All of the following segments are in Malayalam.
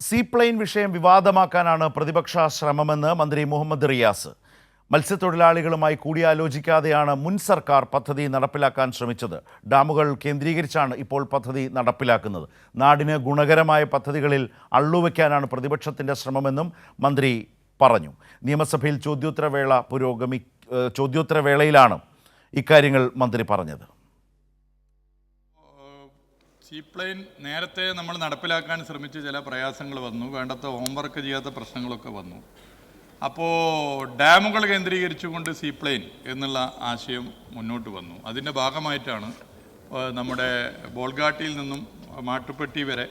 സീപ്ലെയിൻ വിഷയം വിവാദമാക്കാനാണ് പ്രതിപക്ഷ ശ്രമമെന്ന് മന്ത്രി മുഹമ്മദ് റിയാസ്. മത്സ്യത്തൊഴിലാളികളുമായി കൂടിയാലോചിക്കാതെയാണ് മുൻ സർക്കാർ പദ്ധതി നടപ്പിലാക്കാൻ ശ്രമിച്ചത്. ഡാമുകൾ കേന്ദ്രീകരിച്ചാണ് ഇപ്പോൾ പദ്ധതി നടപ്പിലാക്കുന്നത്. നാടിന് ഗുണകരമായ പദ്ധതികളിൽ അള്ളുവയ്ക്കാനാണ് പ്രതിപക്ഷത്തിൻ്റെ ശ്രമമെന്നും മന്ത്രി പറഞ്ഞു. നിയമസഭയിൽ ചോദ്യോത്തരവേളയിലാണ് ഇക്കാര്യങ്ങൾ മന്ത്രി പറഞ്ഞത്. സീപ്ലെയിൻ നേരത്തെ നമ്മൾ നടപ്പിലാക്കാൻ ശ്രമിച്ച് ചില പ്രയാസങ്ങൾ വന്നു, വേണ്ടത്ര ഹോംവർക്ക് ചെയ്യാത്ത പ്രശ്നങ്ങളൊക്കെ വന്നു. അപ്പോൾ ഡാമുകൾ കേന്ദ്രീകരിച്ചുകൊണ്ട് സീപ്ലെയിൻ എന്നുള്ള ആശയം മുന്നോട്ട് വന്നു. അതിൻ്റെ ഭാഗമായിട്ടാണ് നമ്മുടെ ബോൾഗാട്ടിയിൽ നിന്നും മാട്ടുപ്പെട്ടി വരെ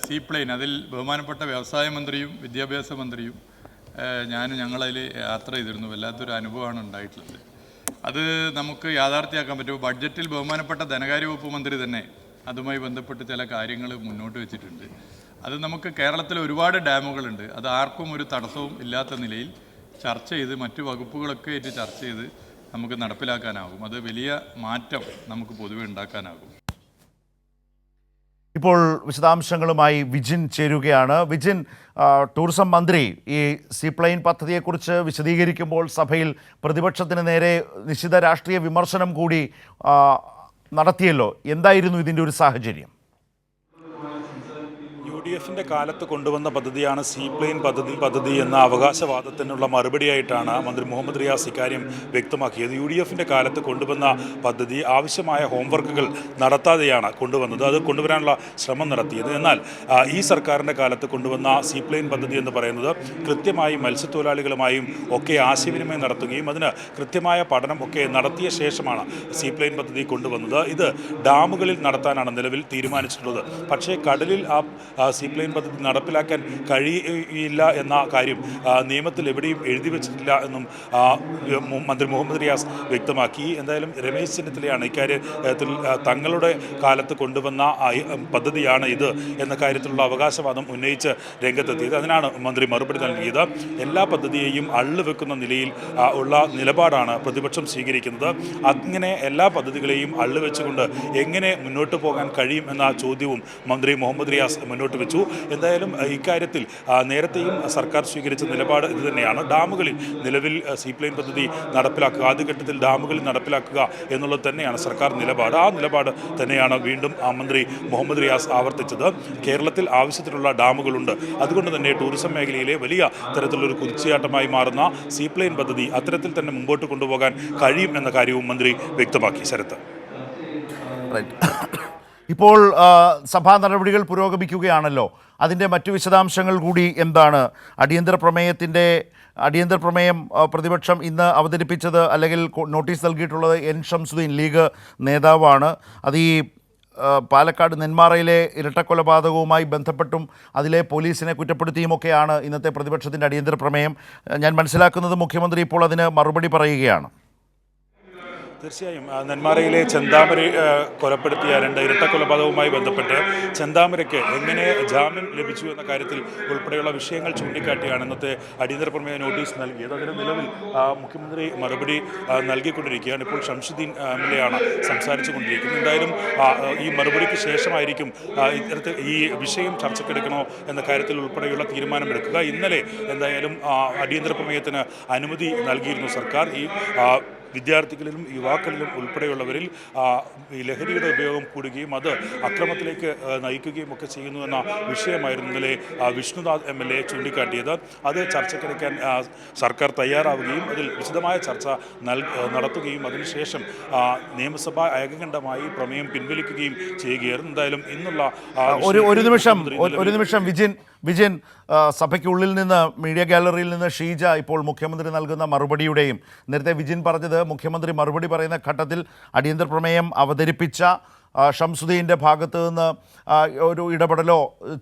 സീപ്ലെയിൻ, അതിൽ ബഹുമാനപ്പെട്ട വ്യവസായ മന്ത്രിയും വിദ്യാഭ്യാസ മന്ത്രിയും ഞങ്ങളതിൽ യാത്ര ചെയ്തിരുന്നു. വല്ലാത്തൊരു അനുഭവമാണ് ഉണ്ടായിട്ടുള്ളത്. അത് നമുക്ക് യാഥാർത്ഥ്യമാക്കാൻ പറ്റും. ബഡ്ജറ്റിൽ ബഹുമാനപ്പെട്ട ധനകാര്യ വകുപ്പ് മന്ത്രി തന്നെ അതുമായി ബന്ധപ്പെട്ട് ചില കാര്യങ്ങൾ മുന്നോട്ട് വെച്ചിട്ടുണ്ട്. അത് നമുക്ക് കേരളത്തിൽ ഒരുപാട് ഡാമുകളുണ്ട്. അത് ആർക്കും ഒരു തടസ്സവും ഇല്ലാത്ത നിലയിൽ ചർച്ച ചെയ്ത് മറ്റു വകുപ്പുകളൊക്കെ ആയിട്ട് ചർച്ച ചെയ്ത് നമുക്ക് നടപ്പിലാക്കാനാകും. അത് വലിയ മാറ്റം നമുക്ക് പൊതുവെ ഉണ്ടാക്കാനാകും. ഇപ്പോൾ വിശദാംശങ്ങളുമായി വിജിൻ ചേരുകയാണ്. വിജിൻ, ടൂറിസം മന്ത്രി ഈ സീപ്ലെയിൻ പദ്ധതിയെക്കുറിച്ച് വിശദീകരിക്കുമ്പോൾ സഭയിൽ പ്രതിപക്ഷത്തിന് നേരെ നിശ്ചിത രാഷ്ട്രീയ വിമർശനം കൂടി നടത്തിയല്ലോ. എന്തായിരുന്നു ഇതിൻ്റെ ഒരു സാഹചര്യം? UDF കാലത്ത് കൊണ്ടുവന്ന പദ്ധതിയാണ് സീപ്ലെയിൻ പദ്ധതി എന്ന അവകാശവാദത്തിനുള്ള മറുപടിയായിട്ടാണ് മന്ത്രി മുഹമ്മദ് റിയാസ് ഇക്കാര്യം വ്യക്തമാക്കിയത്. UDF കാലത്ത് കൊണ്ടുവന്ന പദ്ധതി ആവശ്യമായ ഹോംവർക്കുകൾ നടത്താതെയാണ് കൊണ്ടുവന്നത്. അത് കൊണ്ടുവരാനുള്ള ശ്രമം നടത്തിയത്. എന്നാൽ ഈ സർക്കാരിൻ്റെ കാലത്ത് കൊണ്ടുവന്ന സീപ്ലെയിൻ പദ്ധതി എന്ന് പറയുന്നത് കൃത്യമായി മത്സ്യത്തൊഴിലാളികളുമായും ഒക്കെ ആശയവിനിമയം നടത്തുകയും അതിന് കൃത്യമായ പഠനം ഒക്കെ നടത്തിയ ശേഷമാണ് സീപ്ലെയിൻ പദ്ധതി കൊണ്ടുവന്നത്. ഇത് ഡാമുകളിൽ നടത്താനാണ് നിലവിൽ തീരുമാനിച്ചിട്ടുള്ളത്. പക്ഷേ കടലിൽ സീപ്ലെയിൻ പദ്ധതി നടപ്പിലാക്കാൻ കഴിയില്ല എന്ന കാര്യം നിയമത്തിൽ എവിടെയും എഴുതി വെച്ചിട്ടില്ല എന്നും മന്ത്രി മുഹമ്മദ് റിയാസ് വ്യക്തമാക്കി. എന്തായാലും രമേശ് ചെന്നിത്തലയാണ് ഇക്കാര്യത്തിൽ തങ്ങളുടെ കാലത്ത് കൊണ്ടുവന്ന പദ്ധതിയാണ് ഇത് എന്ന കാര്യത്തിലുള്ള അവകാശവാദം ഉന്നയിച്ച് രംഗത്തെത്തിയത്. അതിനാണ് മന്ത്രി മറുപടി നൽകിയത്. എല്ലാ പദ്ധതിയെയും അള്ളുവെക്കുന്ന നിലയിൽ ഉള്ള നിലപാടാണ് പ്രതിപക്ഷം സ്വീകരിക്കുന്നത്. അങ്ങനെ എല്ലാ പദ്ധതികളെയും അള്ളുവെച്ചുകൊണ്ട് എങ്ങനെ മുന്നോട്ട് പോകാൻ കഴിയും എന്ന ചോദ്യവും മന്ത്രി മുഹമ്മദ് റിയാസ് മുന്നോട്ട് വെച്ചു. എന്തായാലും ഇക്കാര്യത്തിൽ നേരത്തെയും സർക്കാർ സ്വീകരിച്ച നിലപാട് ഇത് തന്നെയാണ്. ഡാമുകളിൽ നിലവിൽ സീപ്ലെയിൻ പദ്ധതി നടപ്പിലാക്കുക, ആദ്യഘട്ടത്തിൽ ഡാമുകളിൽ നടപ്പിലാക്കുക എന്നുള്ളത് തന്നെയാണ് സർക്കാർ നിലപാട്. ആ നിലപാട് തന്നെയാണ് വീണ്ടും മന്ത്രി മുഹമ്മദ് റിയാസ് ആവർത്തിച്ചത്. കേരളത്തിൽ ആവശ്യത്തിനുള്ള ഡാമുകളുണ്ട്. അതുകൊണ്ട് തന്നെ ടൂറിസം മേഖലയിലെ വലിയ തരത്തിലുള്ളൊരു കുതിച്ചുചാട്ടമായി മാറുന്ന സീപ്ലെയിൻ പദ്ധതി അത്തരത്തിൽ തന്നെ മുമ്പോട്ട് കൊണ്ടുപോകാൻ കഴിയും എന്ന കാര്യവും മന്ത്രി വ്യക്തമാക്കി. ശരത്ത്, ഇപ്പോൾ സഭാ നടപടികൾ പുരോഗമിക്കുകയാണല്ലോ. അതിൻ്റെ മറ്റു വിശദാംശങ്ങൾ കൂടി എന്താണ്? അടിയന്തര പ്രമേയം പ്രതിപക്ഷം ഇന്ന് അവതരിപ്പിച്ചത് അല്ലെങ്കിൽ നോട്ടീസ് നൽകിയിട്ടുള്ളത് എൻ ഷംസുദ്ദീൻ, ലീഗ് നേതാവാണ്. അത് ഈ പാലക്കാട് നെന്മാറയിലെ ഇരട്ടക്കൊലപാതകവുമായി ബന്ധപ്പെട്ടും അതിലെ പോലീസിനെ കുറ്റപ്പെടുത്തിയുമൊക്കെയാണ് ഇന്നത്തെ പ്രതിപക്ഷത്തിൻ്റെ അടിയന്തര പ്രമേയം. ഞാൻ മനസ്സിലാക്കുന്നത് മുഖ്യമന്ത്രി ഇപ്പോൾ അതിന് മറുപടി പറയുകയാണ്. തീർച്ചയായും നെന്മാറയിലെ ചെന്താമര കൊലപ്പെടുത്തിയ 2 ഇരട്ടക്കൊലപാതകവുമായി ബന്ധപ്പെട്ട് ചെന്താമരയ്ക്ക് എങ്ങനെ ജാമ്യം ലഭിച്ചു എന്ന കാര്യത്തിൽ ഉൾപ്പെടെയുള്ള വിഷയങ്ങൾ ചൂണ്ടിക്കാട്ടിയാണ് ഇന്നത്തെ അടിയന്തര പ്രമേയ നോട്ടീസ് നൽകിയത്. അതിന് നിലവിൽ മുഖ്യമന്ത്രി മറുപടി നൽകിക്കൊണ്ടിരിക്കുകയാണ്. ഇപ്പോൾ ഷംസുദ്ദീൻ MLA ആണ് സംസാരിച്ചു കൊണ്ടിരിക്കുന്നത്. എന്തായാലും ഈ മറുപടിക്ക് ശേഷമായിരിക്കും ഇത്തരത്തിൽ ഈ വിഷയം ചർച്ചയ്ക്കെടുക്കണോ എന്ന കാര്യത്തിൽ ഉൾപ്പെടെയുള്ള തീരുമാനമെടുക്കുക. ഇന്നലെ എന്തായാലും അടിയന്തര പ്രമേയത്തിന് അനുമതി നൽകിയിരുന്നു സർക്കാർ. ഈ വിദ്യാർത്ഥികളിലും യുവാക്കളിലും ഉൾപ്പെടെയുള്ളവരിൽ ഈ ലഹരിയുടെ ഉപയോഗം കൂടുകയും അത് അക്രമത്തിലേക്ക് നയിക്കുകയും ഒക്കെ ചെയ്യുന്നു എന്ന വിഷയമായിരുന്നു ഇന്നലെ വിഷ്ണുനാഥ് MLA ചൂണ്ടിക്കാട്ടിയത്. അത് ചർച്ചയ്ക്കെടുക്കാൻ സർക്കാർ തയ്യാറാവുകയും അതിൽ വിശദമായ ചർച്ച നടത്തുകയും അതിനുശേഷം നിയമസഭ ഏകകണ്ഠമായി പ്രമേയം പിൻവലിക്കുകയും ചെയ്യുകയായിരുന്നു. എന്തായാലും ഇന്നുള്ള ഒരു നിമിഷം വിജിൻ, സഭയ്ക്കുള്ളിൽ നിന്ന് മീഡിയ ഗാലറിയിൽ നിന്ന് ഷീജ ഇപ്പോൾ മുഖ്യമന്ത്രി നൽകുന്ന മറുപടിയുടെയും നേരത്തെ വിജിൻ പറഞ്ഞത് മുഖ്യമന്ത്രി മറുപടി പറയുന്ന ഘട്ടത്തിൽ അടിയന്തര പ്രമേയം അവതരിപ്പിച്ച ഷംസുദ്ദീൻ്റെ ഭാഗത്ത് നിന്ന് ഒരു ഇടപെടലോ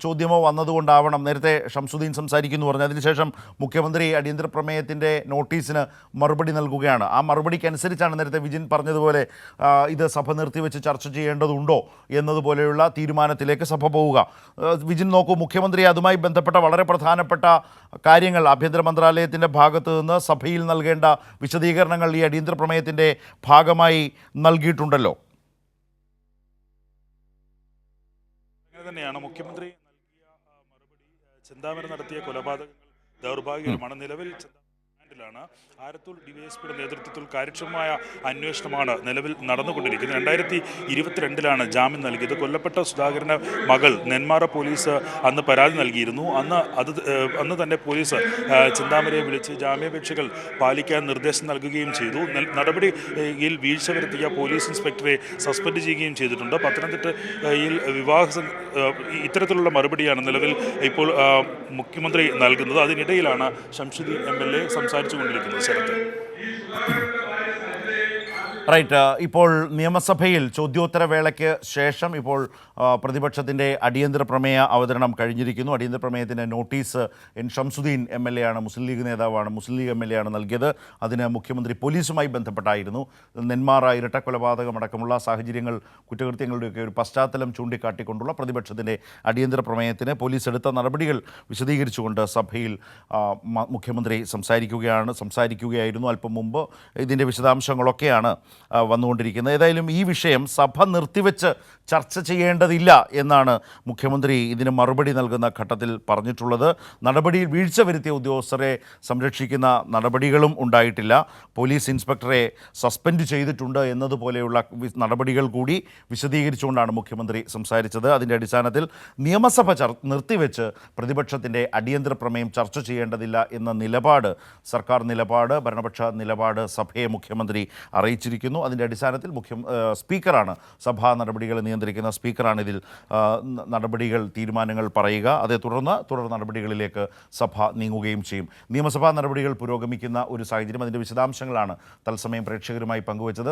ചോദ്യമോ വന്നതുകൊണ്ടാവണം നേരത്തെ ഷംസുദ്ദീൻ സംസാരിക്കുന്നു പറഞ്ഞു. അതിനുശേഷം മുഖ്യമന്ത്രി അടിയന്തര പ്രമേയത്തിൻ്റെ നോട്ടീസിന് മറുപടി നൽകുകയാണ്. ആ മറുപടിക്കനുസരിച്ചാണ് നേരത്തെ വിജിൻ പറഞ്ഞതുപോലെ ഇത് സഭ നിർത്തിവെച്ച് ചർച്ച ചെയ്യേണ്ടതുണ്ടോ എന്നതുപോലെയുള്ള തീരുമാനത്തിലേക്ക് സഭ പോവുക. വിജിൻ നോക്കൂ, മുഖ്യമന്ത്രി അതുമായി ബന്ധപ്പെട്ട വളരെ പ്രധാനപ്പെട്ട കാര്യങ്ങൾ ആഭ്യന്തര മന്ത്രാലയത്തിൻ്റെ ഭാഗത്ത് നിന്ന് സഭയിൽ നൽകേണ്ട വിശദീകരണങ്ങൾ ഈ അടിയന്തര പ്രമേയത്തിൻ്റെ ഭാഗമായി നൽകിയിട്ടുണ്ടല്ലോ. തന്നെയാണ് മുഖ്യമന്ത്രി നൽകിയ മറുപടി. ചിന്താമര നടത്തിയ കൊലപാതകങ്ങൾ ദൗർഭാഗ്യകരമാണ്. നിലവിൽ ാണ് ആരത്തൂർ ഡിവൈഎസ്പിയുടെ നേതൃത്വത്തിൽ കാര്യക്ഷമമായ അന്വേഷണമാണ് നിലവിൽ നടന്നുകൊണ്ടിരിക്കുന്നത്. 2022 ജാമ്യം നൽകിയത്. കൊല്ലപ്പെട്ട സുധാകരൻ്റെ മകൾ നെന്മാറ പോലീസ് അന്ന് പരാതി നൽകിയിരുന്നു. അന്ന് തന്നെ പോലീസ് ചിന്താമരയെ വിളിച്ച് ജാമ്യാപേക്ഷകൾ പാലിക്കാൻ നിർദ്ദേശം നൽകുകയും ചെയ്തു. നടപടിയിൽ വീഴ്ച വരുത്തിയ പോലീസ് ഇൻസ്പെക്ടറെ സസ്പെൻഡ് ചെയ്യുകയും ചെയ്തിട്ടുണ്ട്. പത്തനംതിട്ടയിൽ ഇത്തരത്തിലുള്ള മറുപടിയാണ് നിലവിൽ ഇപ്പോൾ മുഖ്യമന്ത്രി നൽകുന്നത്. അതിനിടയിലാണ് ശംസുദ്ദീൻ MLA സംസാരിച്ചുകൊണ്ടിരിക്കുന്നത്. ശരത്ത്, റൈറ്റ്. ഇപ്പോൾ നിയമസഭയിൽ ചോദ്യോത്തരവേളയ്ക്ക് ശേഷം ഇപ്പോൾ പ്രതിപക്ഷത്തിൻ്റെ അടിയന്തര പ്രമേയ അവതരണം കഴിഞ്ഞിരിക്കുന്നു. അടിയന്തര പ്രമേയത്തിൻ്റെ നോട്ടീസ് ശംസുദ്ദീൻ MLA ആണ്, മുസ്ലിം ലീഗ് നേതാവാണ്, മുസ്ലിം ലീഗ് MLA ആണ് നൽകിയത്. അതിന് മുഖ്യമന്ത്രി പോലീസുമായി ബന്ധപ്പെട്ടായിരുന്നു. നെന്മാറ ഇരട്ടക്കൊലപാതകമടക്കമുള്ള സാഹചര്യങ്ങൾ, കുറ്റകൃത്യങ്ങളുടെയൊക്കെ ഒരു പശ്ചാത്തലം ചൂണ്ടിക്കാട്ടിക്കൊണ്ടുള്ള പ്രതിപക്ഷത്തിൻ്റെ അടിയന്തര പ്രമേയത്തിന് പോലീസ് എടുത്ത നടപടികൾ വിശദീകരിച്ചുകൊണ്ട് സഭയിൽ മുഖ്യമന്ത്രി സംസാരിക്കുകയായിരുന്നു അല്പം മുമ്പ്. ഇതിൻ്റെ വിശദാംശങ്ങളൊക്കെയാണ് വന്നുകൊണ്ടിരിക്കുന്നത്. ഏതായാലും ഈ വിഷയം സഭ നിർത്തിവെച്ച് ചർച്ച ചെയ്യേണ്ടതില്ല എന്നാണ് മുഖ്യമന്ത്രി ഇതിന് മറുപടി നൽകുന്ന ഘട്ടത്തിൽ പറഞ്ഞിട്ടുള്ളത്. നടപടിയിൽ വീഴ്ച വരുത്തിയ ഉദ്യോഗസ്ഥരെ സംരക്ഷിക്കുന്ന നടപടികളും ഉണ്ടായിട്ടില്ല. പോലീസ് ഇൻസ്പെക്ടറെ സസ്പെൻഡ് ചെയ്തിട്ടുണ്ട് എന്നതുപോലെയുള്ള നടപടികൾ കൂടി വിശദീകരിച്ചുകൊണ്ടാണ് മുഖ്യമന്ത്രി സംസാരിച്ചത്. അതിൻ്റെ അടിസ്ഥാനത്തിൽ നിയമസഭ നിർത്തിവെച്ച് പ്രതിപക്ഷത്തിൻ്റെ അടിയന്തര പ്രമേയം ചർച്ച ചെയ്യേണ്ടതില്ല എന്ന നിലപാട്, സർക്കാർ നിലപാട്, ഭരണപക്ഷ നിലപാട് സഭയെ മുഖ്യമന്ത്രി അറിയിച്ചിരിക്കുന്നു. അതിൻ്റെ അടിസ്ഥാനത്തിൽ സ്പീക്കറാണ് സഭാ നടപടികൾ നിയന്ത്രിക്കുന്ന സ്പീക്കറാണ് ഇതിൽ തീരുമാനങ്ങൾ പറയുക. അതേ തുടർ നടപടികളിലേക്ക് സഭ നീങ്ങുകയും ചെയ്യും. നിയമസഭാ നടപടികൾ പുരോഗമിക്കുന്ന ഒരു സാഹചര്യം, അതിൻ്റെ വിശദാംശങ്ങളാണ് തത്സമയം പ്രേക്ഷകരുമായി പങ്കുവച്ചത്.